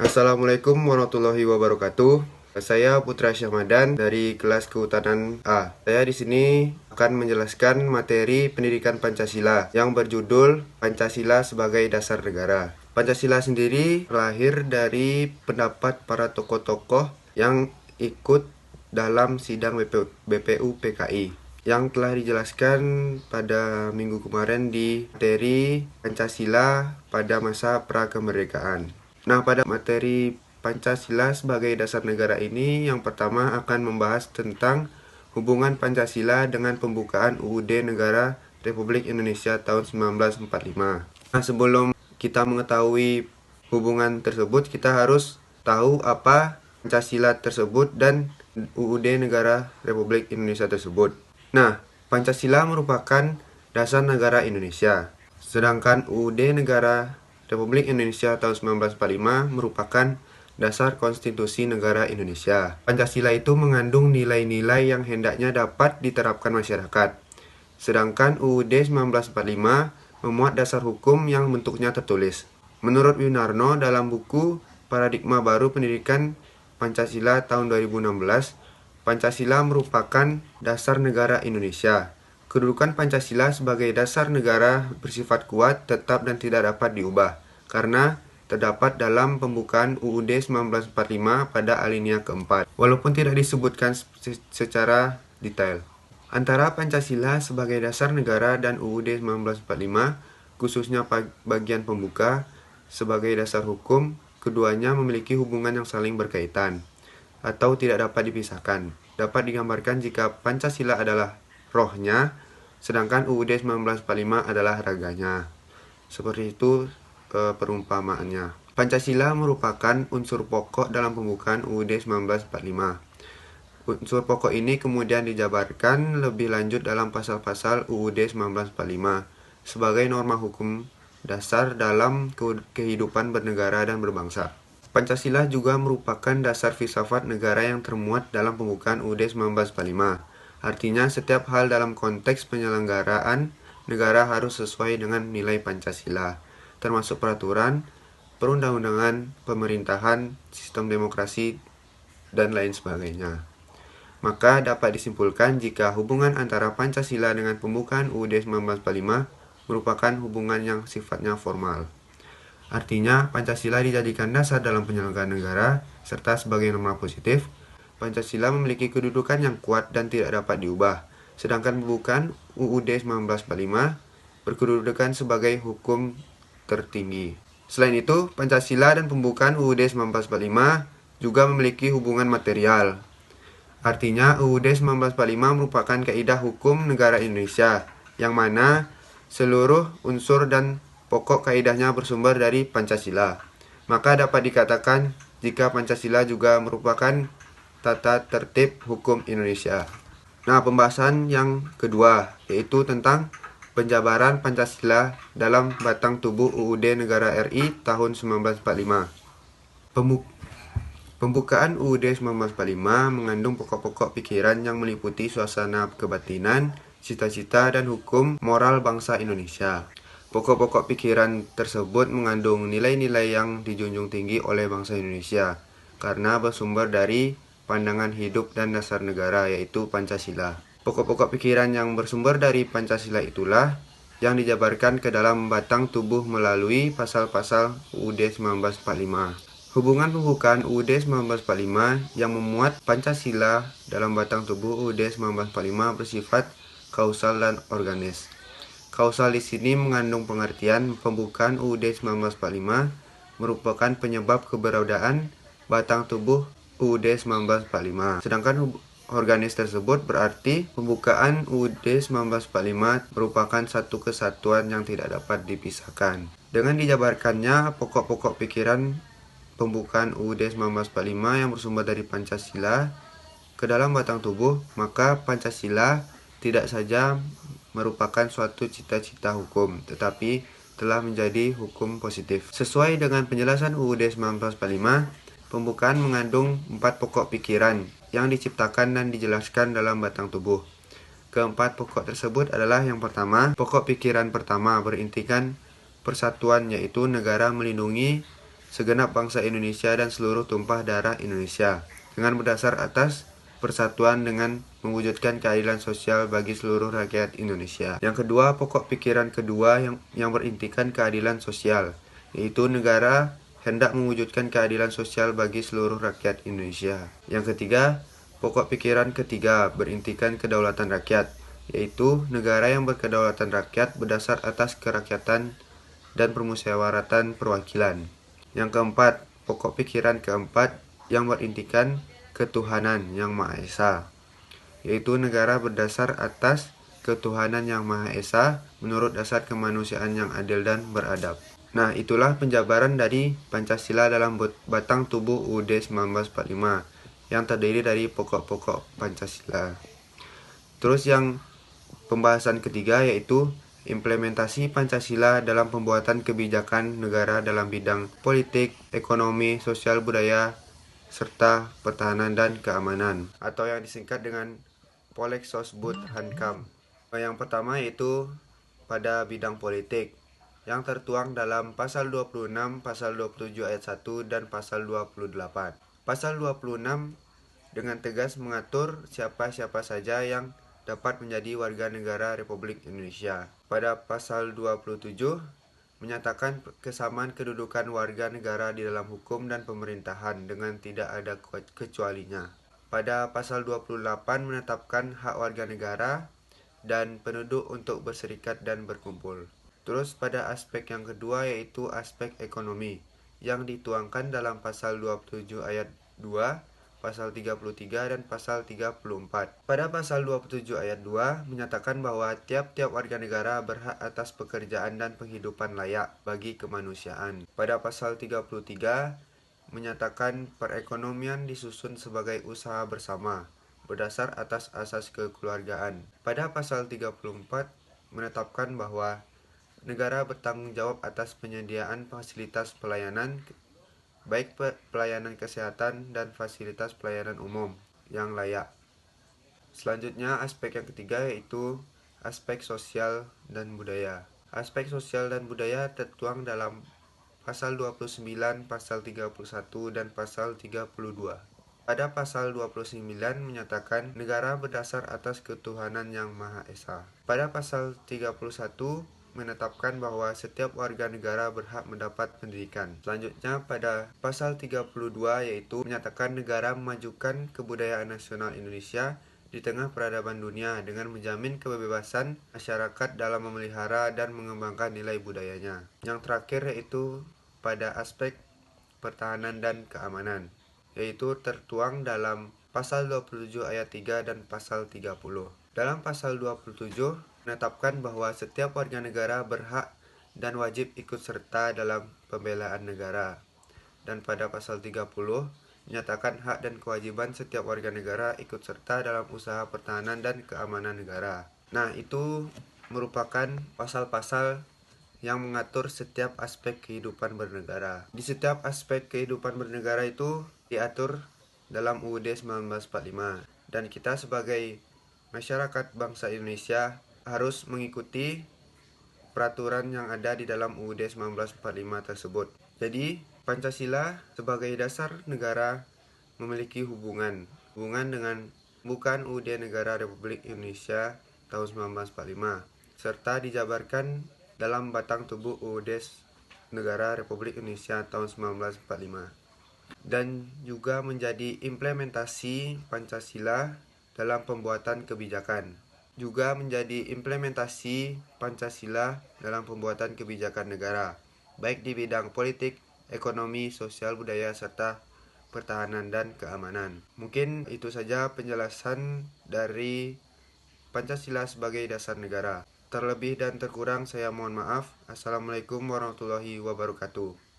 Assalamualaikum warahmatullahi wabarakatuh. Saya Putra Syahmadan dari kelas Kehutanan A. Saya di sini akan menjelaskan materi pendidikan Pancasila yang berjudul Pancasila sebagai Dasar Negara. Pancasila sendiri lahir dari pendapat para tokoh-tokoh yang ikut dalam sidang BPU PKI yang telah dijelaskan pada minggu kemarin di materi Pancasila pada masa prakemerdekaan. Nah, pada materi Pancasila sebagai dasar negara ini, yang pertama akan membahas tentang hubungan Pancasila dengan pembukaan UUD Negara Republik Indonesia tahun 1945. Nah, sebelum kita mengetahui hubungan tersebut, kita harus tahu apa Pancasila tersebut dan UUD Negara Republik Indonesia tersebut. Nah, Pancasila merupakan dasar negara Indonesia, sedangkan UUD Negara Republik Indonesia tahun 1945 merupakan dasar konstitusi negara Indonesia. Pancasila itu mengandung nilai-nilai yang hendaknya dapat diterapkan masyarakat. Sedangkan UUD 1945 memuat dasar hukum yang bentuknya tertulis. Menurut Yunarno dalam buku Paradigma Baru Pendidikan Pancasila tahun 2016, Pancasila merupakan dasar negara Indonesia. Kedudukan Pancasila sebagai dasar negara bersifat kuat, tetap dan tidak dapat diubah, karena terdapat dalam pembukaan UUD 1945 pada alinea keempat, walaupun tidak disebutkan secara detail. Antara Pancasila sebagai dasar negara dan UUD 1945, khususnya bagian pembuka, sebagai dasar hukum, keduanya memiliki hubungan yang saling berkaitan atau tidak dapat dipisahkan. Dapat digambarkan jika Pancasila adalah rohnya, sedangkan UUD 1945 adalah raganya. Seperti itu perumpamaannya. Pancasila merupakan unsur pokok dalam pembukaan UUD 1945. Unsur pokok ini kemudian dijabarkan lebih lanjut dalam pasal-pasal UUD 1945 sebagai norma hukum dasar dalam kehidupan bernegara dan berbangsa. Pancasila juga merupakan dasar filsafat negara yang termuat dalam pembukaan UUD 1945. Artinya, setiap hal dalam konteks penyelenggaraan negara harus sesuai dengan nilai Pancasila, termasuk peraturan, perundang-undangan, pemerintahan, sistem demokrasi, dan lain sebagainya. Maka dapat disimpulkan jika hubungan antara Pancasila dengan pembukaan UUD 1945 merupakan hubungan yang sifatnya formal. Artinya, Pancasila dijadikan dasar dalam penyelenggaraan negara, serta sebagai norma positif, Pancasila memiliki kedudukan yang kuat dan tidak dapat diubah, sedangkan pembukaan UUD 1945 berkedudukan sebagai hukum tertinggi. Selain itu, Pancasila dan pembukaan UUD 1945 juga memiliki hubungan material. Artinya, UUD 1945 merupakan kaidah hukum negara Indonesia, yang mana seluruh unsur dan pokok kaidahnya bersumber dari Pancasila. Maka dapat dikatakan jika Pancasila juga merupakan tata tertib hukum Indonesia. Nah, pembahasan yang kedua yaitu tentang penjabaran Pancasila dalam batang tubuh UUD Negara RI tahun 1945. Pembukaan UUD 1945 mengandung pokok-pokok pikiran yang meliputi suasana kebatinan, cita-cita, dan hukum moral bangsa Indonesia. Pokok-pokok pikiran tersebut mengandung nilai-nilai yang dijunjung tinggi oleh bangsa Indonesia karena bersumber dari pandangan hidup dan dasar negara, yaitu Pancasila. Pokok-pokok pikiran yang bersumber dari Pancasila itulah yang dijabarkan ke dalam batang tubuh melalui pasal-pasal UUD 1945. Hubungan pembukaan UUD 1945 yang memuat Pancasila dalam batang tubuh UUD 1945 bersifat kausal dan organis. Kausal di sini mengandung pengertian pembukaan UUD 1945 merupakan penyebab keberadaan batang tubuh UUD 1945. Sedangkan organis tersebut berarti pembukaan UUD 1945 merupakan satu kesatuan yang tidak dapat dipisahkan. Dengan dijabarkannya pokok-pokok pikiran pembukaan UUD 1945 yang bersumber dari Pancasila ke dalam batang tubuh, maka Pancasila tidak saja merupakan suatu cita-cita hukum, tetapi telah menjadi hukum positif. Sesuai dengan penjelasan UUD 1945, pembukaan mengandung 4 pokok pikiran yang diciptakan dan dijelaskan dalam batang tubuh. Keempat pokok tersebut adalah yang pertama, pokok pikiran pertama berintikan persatuan, yaitu negara melindungi segenap bangsa Indonesia dan seluruh tumpah darah Indonesia, dengan berdasar atas persatuan dengan mewujudkan keadilan sosial bagi seluruh rakyat Indonesia. Yang kedua, pokok pikiran kedua yang berintikan keadilan sosial, yaitu negara hendak mewujudkan keadilan sosial bagi seluruh rakyat Indonesia. Yang ketiga, pokok pikiran ketiga berintikan kedaulatan rakyat, yaitu negara yang berkedaulatan rakyat berdasar atas kerakyatan dan permusyawaratan perwakilan. Yang keempat, pokok pikiran keempat yang berintikan ketuhanan yang Maha Esa, yaitu negara berdasar atas ketuhanan yang Maha Esa menurut dasar kemanusiaan yang adil dan beradab. Nah, itulah penjabaran dari Pancasila dalam batang tubuh UUD 1945 yang terdiri dari pokok-pokok Pancasila. Terus yang pembahasan ketiga yaitu implementasi Pancasila dalam pembuatan kebijakan negara dalam bidang politik, ekonomi, sosial budaya, serta pertahanan dan keamanan, atau yang disingkat dengan Polexosbud Hankam. Yang pertama yaitu pada bidang politik, yang tertuang dalam pasal 26, pasal 27 ayat 1, dan pasal 28. Pasal 26 dengan tegas mengatur siapa-siapa saja yang dapat menjadi warga negara Republik Indonesia. Pada pasal 27 menyatakan kesamaan kedudukan warga negara di dalam hukum dan pemerintahan dengan tidak ada kecualinya. Pada pasal 28 menetapkan hak warga negara dan penduduk untuk berserikat dan berkumpul. Terus pada aspek yang kedua yaitu aspek ekonomi yang dituangkan dalam pasal 27 ayat 2, pasal 33 dan pasal 34. Pada pasal 27 ayat 2 menyatakan bahwa tiap-tiap warga negara berhak atas pekerjaan dan penghidupan layak bagi kemanusiaan. Pada pasal 33 menyatakan perekonomian disusun sebagai usaha bersama berdasar atas asas kekeluargaan. Pada pasal 34 menetapkan bahwa negara bertanggung jawab atas penyediaan fasilitas pelayanan baik pelayanan kesehatan dan fasilitas pelayanan umum yang layak. Selanjutnya aspek yang ketiga yaitu aspek sosial dan budaya. Aspek sosial dan budaya tertuang dalam pasal 29, pasal 31, dan pasal 32. Pada pasal 29 menyatakan negara berdasar atas ketuhanan yang Maha Esa. Pada pasal 31 menetapkan bahwa setiap warga negara berhak mendapat pendidikan. Selanjutnya pada pasal 32 yaitu menyatakan negara memajukan kebudayaan nasional Indonesia di tengah peradaban dunia dengan menjamin kebebasan masyarakat dalam memelihara dan mengembangkan nilai budayanya. Yang terakhir yaitu pada aspek pertahanan dan keamanan, yaitu tertuang dalam pasal 27 ayat 3 dan pasal 30. Dalam pasal 27 menetapkan bahwa setiap warga negara berhak dan wajib ikut serta dalam pembelaan negara. Dan pada pasal 30 menyatakan hak dan kewajiban setiap warga negara ikut serta dalam usaha pertahanan dan keamanan negara. Nah, itu merupakan pasal-pasal yang mengatur setiap aspek kehidupan bernegara. Di setiap aspek kehidupan bernegara itu diatur dalam UUD 1945, dan kita sebagai masyarakat bangsa Indonesia harus mengikuti peraturan yang ada di dalam UUD 1945 tersebut. Jadi, Pancasila sebagai dasar negara memiliki hubungan dengan bukan UUD Negara Republik Indonesia tahun 1945, serta dijabarkan dalam batang tubuh UUD Negara Republik Indonesia tahun 1945, dan juga menjadi implementasi Pancasila dalam pembuatan kebijakan. Juga menjadi implementasi Pancasila dalam pembuatan kebijakan negara, baik di bidang politik, ekonomi, sosial budaya, serta pertahanan dan keamanan. Mungkin itu saja penjelasan dari Pancasila sebagai dasar negara. Terlebih dan terkurang saya mohon maaf. Assalamualaikum warahmatullahi wabarakatuh.